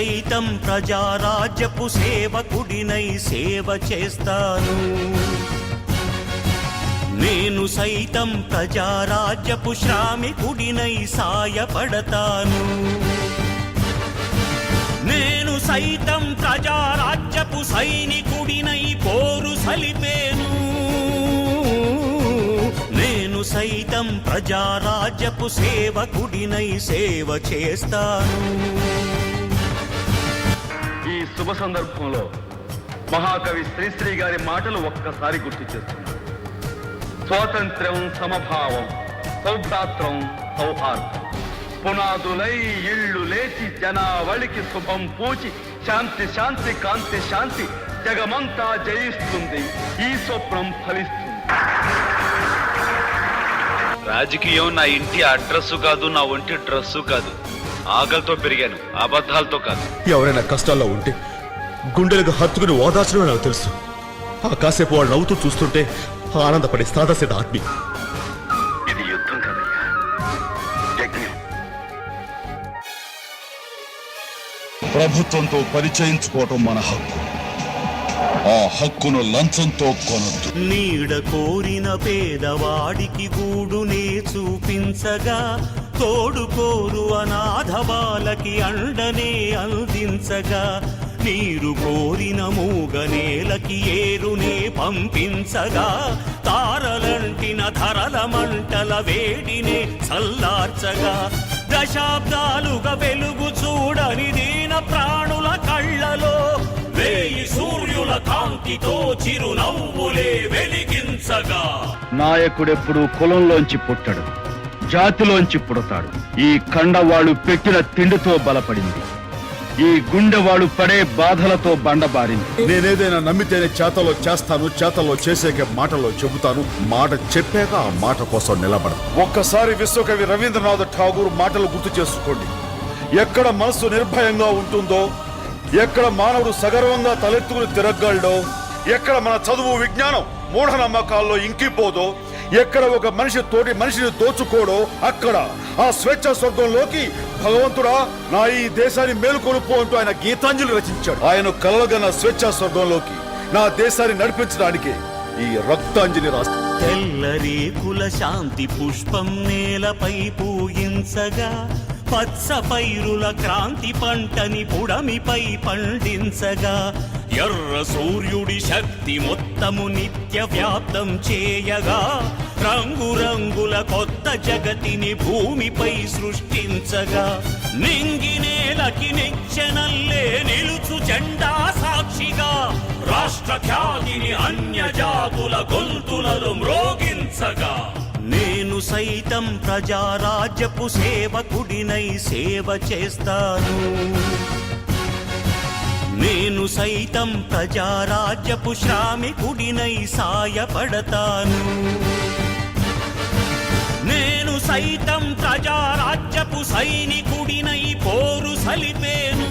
సైతం ప్రజారాజ్యపు సేవకుడినై సేవ చేస్తాను. నేను సైతం ప్రజారాజ్యపు శ్రామికుడినై సాయపడతాను. నేను సైతం ప్రజారాజ్యపు సైనికుడినై పోరు సలిపేను. నేను సైతం ప్రజారాజ్యపు సేవకుడినై సేవ చేస్తాను. ఈ శుభ సందర్భంలో మహాకవి శ్రీశ్రీ గారి మాటలు ఒక్కసారి గుర్తు చేస్తున్నారు. స్వాతంత్ర్యం, సమభావం, సౌభ్రాత్రం, సౌహార్దం పునాదులై ఇళ్ళు లేచి జనావళికి శుభం పూచి శాంతి శాంతి కాంతి శాంతి జగమంతా జయిస్తుంది. ఈ స్వప్నం ఫలిస్తుంది. రాజకీయం నా ఇంటి అడ్రస్సు కాదు, నా ఒంటి డ్రెస్సు కాదు. ఆకలితో పెరిగాను, అబద్ధాలతో కాదు. ఎవరైనా కష్టాల్లో ఉంటే గుండెలకు హత్తుకుని ఓదార్చడమే నాకు తెలుసు. ఆ కాసేపు వాళ్ళు నవ్వుతూ చూస్తుంటే ఆనందపడే సాదాసేద ఆత్మీయ. ఇది యుద్ధం కదయ్యా, యజ్ఞం. ప్రభుత్వంతో పరిచయించుకోవటం మన హక్కు. ఆ హక్కును లంచంతో కొనొద్దు. నీడ కోరిన పేదవాడికి గూడునే చూపించగా, తోడుకోరు అనాథ బాలకి అండనే అందించగా, నీరు కోరిన మూగనేలకి ఏరునే పంపించగా, తారలంటిన ధరల మంటల వేడినే చల్లార్చగా, దశాబ్దాలుగా వెలుగు చూడని దీన ప్రాణుల కళ్ళలో వేయి సూర్యుల కాంతితో చిరునవ్వులే వెలిగించగా. నాయకుడెప్పుడు కులంలోంచి పుట్టడు, జాతిలోంచి పుడతాడు. ఈ కండవాళ్ళు పెట్టిన తిండితో బలపడింది. ఈ గుండెవాడు పడే బాధలతో బండబారింది. నేనేదైనా నమ్మితేనే చేతలో చేస్తాను, చేతలో చేసాక మాటలో చెబుతాను, మాట చెప్పాక ఆ మాట కోసం నిలబడ. ఒక్కసారి విశ్వకవి రవీంద్రనాథ్ ఠాగూర్ మాటలు గుర్తు చేసుకోండి. ఎక్కడ మనసు నిర్భయంగా ఉంటుందో, ఎక్కడ మానవుడు సగర్వంగా తలెత్తుకుని తిరగలడో, ఎక్కడ మన చదువు విజ్ఞానం మూఢనమ్మకాల్లో ఇంకిపోదో, ఎక్కడ ఒక మనిషి తోటి మనిషిని దోచుకోడో, అక్కడ ఆ స్వేచ్ఛ స్వర్గంలోకి భగవంతుడా నా ఈ దేశాన్ని మేలుకొలుపు అంటూ ఆయన గీతాంజలి రచించాడు. ఆయన కలగన్న స్వేచ్ఛ స్వర్గంలోకి నా దేశాన్ని నడిపించడానికి ఈ రక్తాంజలి రాష్ట్రం. తెల్లరేకుల శాంతి పుష్పం నేలపై పూయించగా, పచ్చ పైరుల క్రాంతి పంటని పుడమిపై పండించగా, ఎర్ర సూర్యుడి శక్తి మొత్తము నిత్య వ్యాప్తం చేయగా, రంగురంగుల కొత్త జగతిని భూమిపై సృష్టించగా, నింగినేలకి నిచ్చెనల్లే నిలుచు జెండా సాక్షిగా, రాష్ట్ర ఖ్యాతిని అన్య జాతుల గొంతులలో మ్రోగించగా, నేను సైతం ప్రజారాజ్యపు సేవకుడినై సేవ చేస్తాను. నేను సైతం ప్రజారాజ్యపు శ్రామికుడినై సాయపడతాను. నేను సైతం ప్రజారాజ్యపు సైనికుడినై పోరు సలిపేను.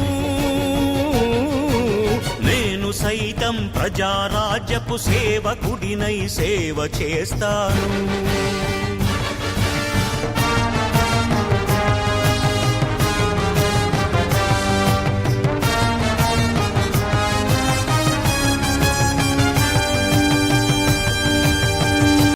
నేను సైతం ప్రజారాజ్యపు సేవకుడినై సేవ చేస్తాను.